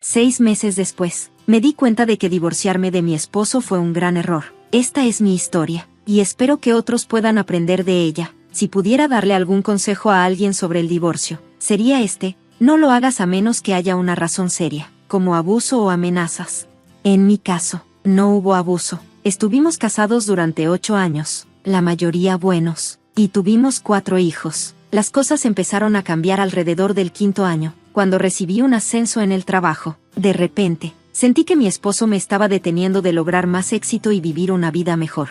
6 meses después, me di cuenta de que divorciarme de mi esposo fue un gran error. Esta es mi historia, y espero que otros puedan aprender de ella. Si pudiera darle algún consejo a alguien sobre el divorcio, sería este: no lo hagas a menos que haya una razón seria, como abuso o amenazas. En mi caso, no hubo abuso. Estuvimos casados durante 8 años, la mayoría buenos, y tuvimos 4 hijos. Las cosas empezaron a cambiar alrededor del 5.º año, cuando recibí un ascenso en el trabajo. De repente, sentí que mi esposo me estaba deteniendo de lograr más éxito y vivir una vida mejor.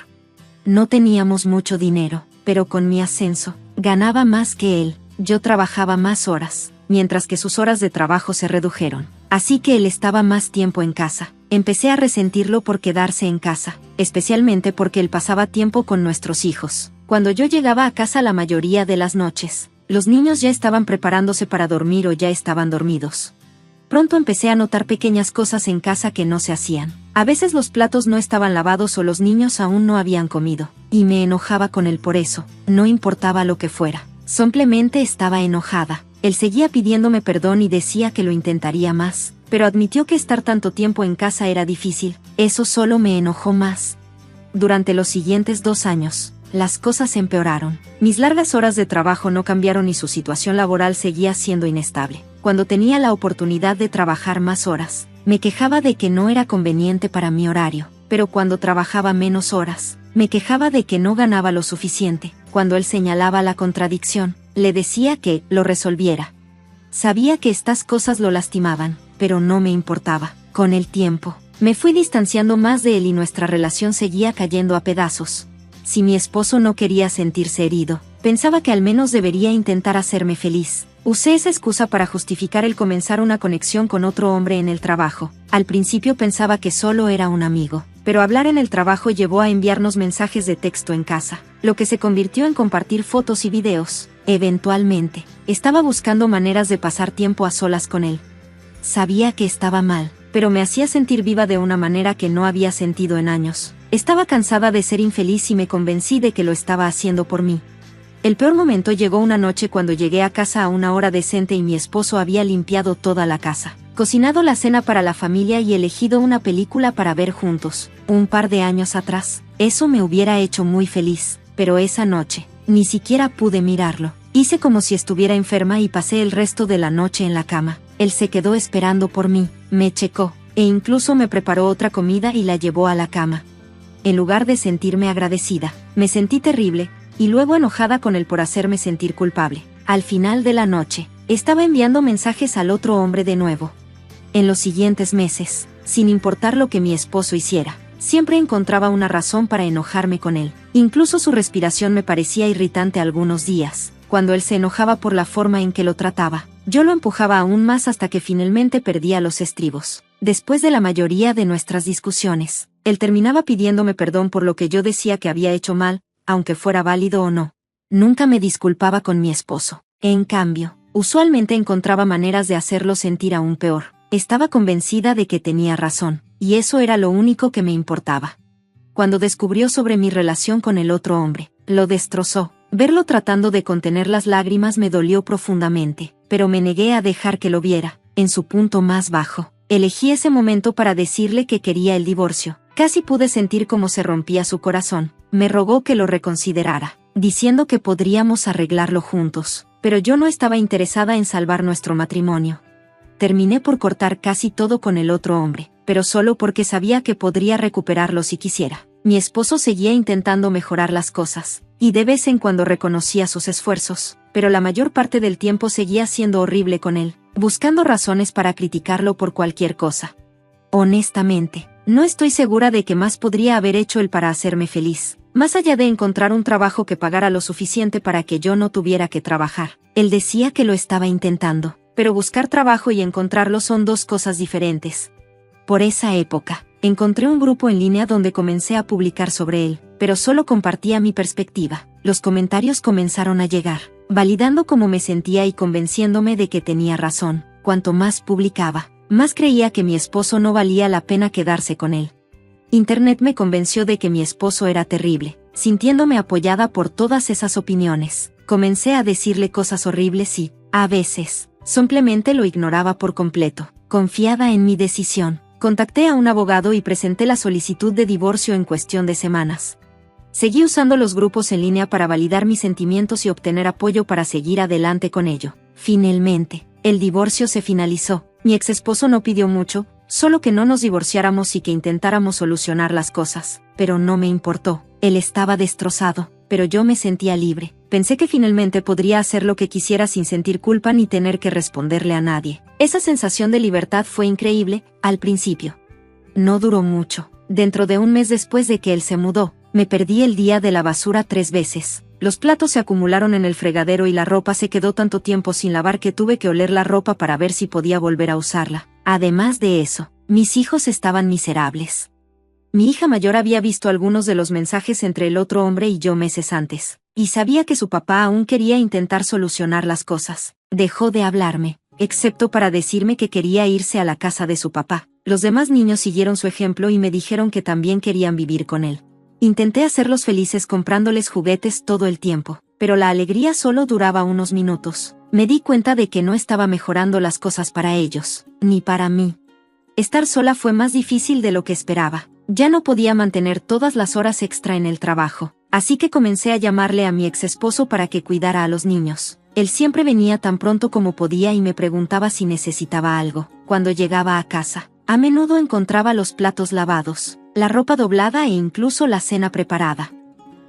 No teníamos mucho dinero, pero con mi ascenso, ganaba más que él. Yo trabajaba más horas, mientras que sus horas de trabajo se redujeron. Así que él estaba más tiempo en casa. Empecé a resentirlo por quedarse en casa, especialmente porque él pasaba tiempo con nuestros hijos. Cuando yo llegaba a casa la mayoría de las noches, los niños ya estaban preparándose para dormir o ya estaban dormidos. Pronto empecé a notar pequeñas cosas en casa que no se hacían. A veces los platos no estaban lavados o los niños aún no habían comido, y me enojaba con él por eso. No importaba lo que fuera, simplemente estaba enojada. Él seguía pidiéndome perdón y decía que lo intentaría más, pero admitió que estar tanto tiempo en casa era difícil. Eso solo me enojó más. Durante los siguientes 2 años, las cosas empeoraron. Mis largas horas de trabajo no cambiaron y su situación laboral seguía siendo inestable. Cuando tenía la oportunidad de trabajar más horas, me quejaba de que no era conveniente para mi horario, pero cuando trabajaba menos horas, me quejaba de que no ganaba lo suficiente. Cuando él señalaba la contradicción, le decía que lo resolviera. Sabía que estas cosas lo lastimaban, pero no me importaba. Con el tiempo, me fui distanciando más de él y nuestra relación seguía cayendo a pedazos. Si mi esposo no quería sentirse herido, pensaba que al menos debería intentar hacerme feliz. Usé esa excusa para justificar el comenzar una conexión con otro hombre en el trabajo. Al principio pensaba que solo era un amigo, pero hablar en el trabajo llevó a enviarnos mensajes de texto en casa, lo que se convirtió en compartir fotos y videos. Eventualmente, estaba buscando maneras de pasar tiempo a solas con él. Sabía que estaba mal, pero me hacía sentir viva de una manera que no había sentido en años. Estaba cansada de ser infeliz y me convencí de que lo estaba haciendo por mí. El peor momento llegó una noche cuando llegué a casa a una hora decente y mi esposo había limpiado toda la casa, cocinado la cena para la familia y elegido una película para ver juntos. Un par de años atrás, eso me hubiera hecho muy feliz, pero esa noche, ni siquiera pude mirarlo. Hice como si estuviera enferma y pasé el resto de la noche en la cama. Él se quedó esperando por mí, me checó, e incluso me preparó otra comida y la llevó a la cama. En lugar de sentirme agradecida, me sentí terrible, y luego enojada con él por hacerme sentir culpable. Al final de la noche, estaba enviando mensajes al otro hombre de nuevo. En los siguientes meses, sin importar lo que mi esposo hiciera, siempre encontraba una razón para enojarme con él. Incluso su respiración me parecía irritante algunos días. Cuando él se enojaba por la forma en que lo trataba, yo lo empujaba aún más hasta que finalmente perdía los estribos. Después de la mayoría de nuestras discusiones, él terminaba pidiéndome perdón por lo que yo decía que había hecho mal, aunque fuera válido o no. Nunca me disculpaba con mi esposo. En cambio, usualmente encontraba maneras de hacerlo sentir aún peor. Estaba convencida de que tenía razón, y eso era lo único que me importaba. Cuando descubrió sobre mi relación con el otro hombre, lo destrozó. Verlo tratando de contener las lágrimas me dolió profundamente, pero me negué a dejar que lo viera. En su punto más bajo, elegí ese momento para decirle que quería el divorcio. Casi pude sentir cómo se rompía su corazón. Me rogó que lo reconsiderara, diciendo que podríamos arreglarlo juntos, pero yo no estaba interesada en salvar nuestro matrimonio. Terminé por cortar casi todo con el otro hombre, pero solo porque sabía que podría recuperarlo si quisiera. Mi esposo seguía intentando mejorar las cosas, y de vez en cuando reconocía sus esfuerzos, pero la mayor parte del tiempo seguía siendo horrible con él, buscando razones para criticarlo por cualquier cosa. Honestamente, no estoy segura de qué más podría haber hecho él para hacerme feliz, más allá de encontrar un trabajo que pagara lo suficiente para que yo no tuviera que trabajar. Él decía que lo estaba intentando, pero buscar trabajo y encontrarlo son 2 cosas diferentes. Por esa época, encontré un grupo en línea donde comencé a publicar sobre él, pero solo compartía mi perspectiva. Los comentarios comenzaron a llegar, validando cómo me sentía y convenciéndome de que tenía razón. Cuanto más publicaba, más creía que mi esposo no valía la pena quedarse con él. Internet me convenció de que mi esposo era terrible. Sintiéndome apoyada por todas esas opiniones, comencé a decirle cosas horribles y, a veces, simplemente lo ignoraba por completo. Confiada en mi decisión, contacté a un abogado y presenté la solicitud de divorcio en cuestión de semanas. Seguí usando los grupos en línea para validar mis sentimientos y obtener apoyo para seguir adelante con ello. Finalmente, el divorcio se finalizó. Mi exesposo no pidió mucho, solo que no nos divorciáramos y que intentáramos solucionar las cosas. Pero no me importó. Él estaba destrozado, pero yo me sentía libre. Pensé que finalmente podría hacer lo que quisiera sin sentir culpa ni tener que responderle a nadie. Esa sensación de libertad fue increíble, al principio. No duró mucho. Dentro de un mes después de que él se mudó, me perdí el día de la basura 3 veces. Los platos se acumularon en el fregadero y la ropa se quedó tanto tiempo sin lavar que tuve que oler la ropa para ver si podía volver a usarla. Además de eso, mis hijos estaban miserables. Mi hija mayor había visto algunos de los mensajes entre el otro hombre y yo meses antes, y sabía que su papá aún quería intentar solucionar las cosas. Dejó de hablarme, excepto para decirme que quería irse a la casa de su papá. Los demás niños siguieron su ejemplo y me dijeron que también querían vivir con él. Intenté hacerlos felices comprándoles juguetes todo el tiempo, pero la alegría solo duraba unos minutos. Me di cuenta de que no estaba mejorando las cosas para ellos, ni para mí. Estar sola fue más difícil de lo que esperaba. Ya no podía mantener todas las horas extra en el trabajo, así que comencé a llamarle a mi exesposo para que cuidara a los niños. Él siempre venía tan pronto como podía y me preguntaba si necesitaba algo. Cuando llegaba a casa, a menudo encontraba los platos lavados, la ropa doblada e incluso la cena preparada.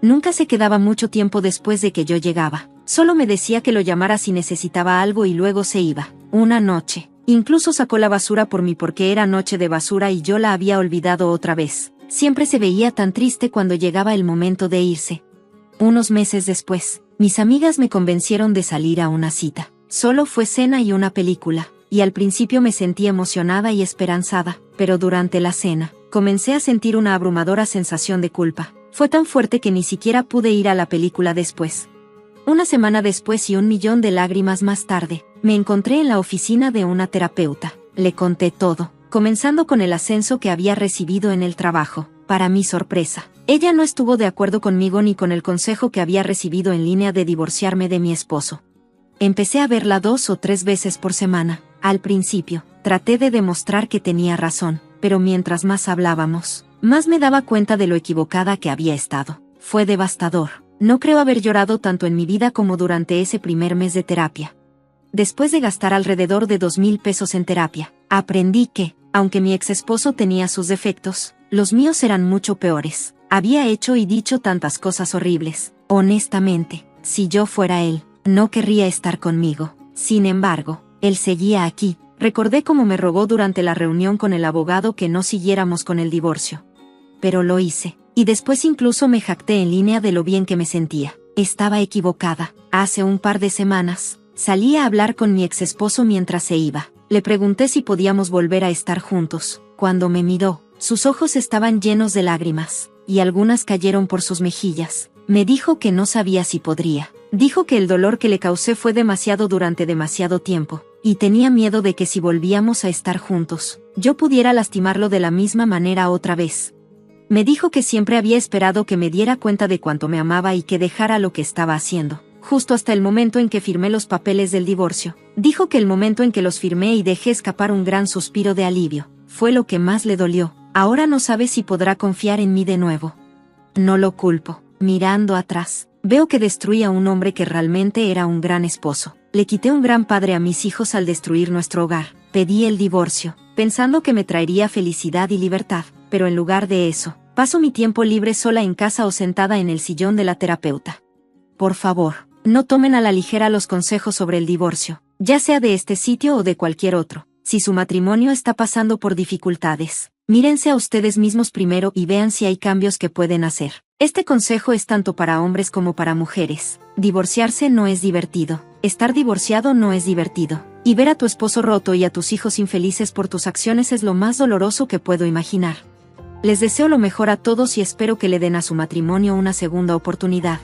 Nunca se quedaba mucho tiempo después de que yo llegaba. Solo me decía que lo llamara si necesitaba algo y luego se iba. Una noche, incluso sacó la basura por mí porque era noche de basura y yo la había olvidado otra vez. Siempre se veía tan triste cuando llegaba el momento de irse. Unos meses después, mis amigas me convencieron de salir a una cita. Solo fue cena y una película, y al principio me sentí emocionada y esperanzada, pero durante la cena, comencé a sentir una abrumadora sensación de culpa. Fue tan fuerte que ni siquiera pude ir a la película después. Una semana después y 1.000.000 de lágrimas más tarde, me encontré en la oficina de una terapeuta. Le conté todo, comenzando con el ascenso que había recibido en el trabajo. Para mi sorpresa, ella no estuvo de acuerdo conmigo ni con el consejo que había recibido en línea de divorciarme de mi esposo. Empecé a verla 2 o 3 veces por semana. Al principio, traté de demostrar que tenía razón, pero mientras más hablábamos, más me daba cuenta de lo equivocada que había estado. Fue devastador. No creo haber llorado tanto en mi vida como durante ese primer mes de terapia. Después de gastar alrededor de 2,000 pesos en terapia, aprendí que, aunque mi exesposo tenía sus defectos, los míos eran mucho peores. Había hecho y dicho tantas cosas horribles. Honestamente, si yo fuera él, no querría estar conmigo. Sin embargo, él seguía aquí. Recordé cómo me rogó durante la reunión con el abogado que no siguiéramos con el divorcio. Pero lo hice, y después incluso me jacté en línea de lo bien que me sentía. Estaba equivocada. Hace un par de semanas, salí a hablar con mi exesposo mientras se iba. Le pregunté si podíamos volver a estar juntos. Cuando me miró, sus ojos estaban llenos de lágrimas, y algunas cayeron por sus mejillas. Me dijo que no sabía si podría. Dijo que el dolor que le causé fue demasiado durante demasiado tiempo, y tenía miedo de que si volvíamos a estar juntos, yo pudiera lastimarlo de la misma manera otra vez. Me dijo que siempre había esperado que me diera cuenta de cuánto me amaba y que dejara lo que estaba haciendo, justo hasta el momento en que firmé los papeles del divorcio. Dijo que el momento en que los firmé y dejé escapar un gran suspiro de alivio, fue lo que más le dolió. Ahora no sabe si podrá confiar en mí de nuevo. No lo culpo. Mirando atrás, veo que destruí a un hombre que realmente era un gran esposo. Le quité un gran padre a mis hijos al destruir nuestro hogar. Pedí el divorcio, pensando que me traería felicidad y libertad, pero en lugar de eso, paso mi tiempo libre sola en casa o sentada en el sillón de la terapeuta. Por favor, no tomen a la ligera los consejos sobre el divorcio, ya sea de este sitio o de cualquier otro. Si su matrimonio está pasando por dificultades, mírense a ustedes mismos primero y vean si hay cambios que pueden hacer. Este consejo es tanto para hombres como para mujeres. Divorciarse no es divertido. Estar divorciado no es divertido. Y ver a tu esposo roto y a tus hijos infelices por tus acciones es lo más doloroso que puedo imaginar. Les deseo lo mejor a todos y espero que le den a su matrimonio una segunda oportunidad.